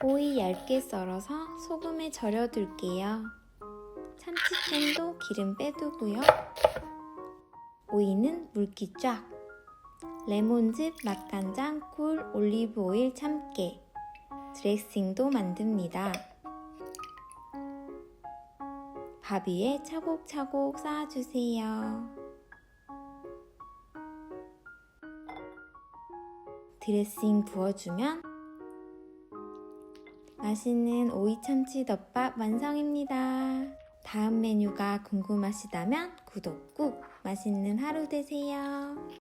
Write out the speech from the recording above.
오이 얇게 썰어서 소금에 절여둘게요. 참치캔도 기름 빼두고요. 오이는 물기 쫙. 레몬즙, 맛간장, 꿀, 올리브오일, 참깨. 드레싱도 만듭니다. 밥 위에 차곡차곡 쌓아주세요. 드레싱 부어주면 맛있는 오이 참치 덮밥 완성입니다. 다음 메뉴가 궁금하시다면 구독 꾹. 맛있는 하루 되세요.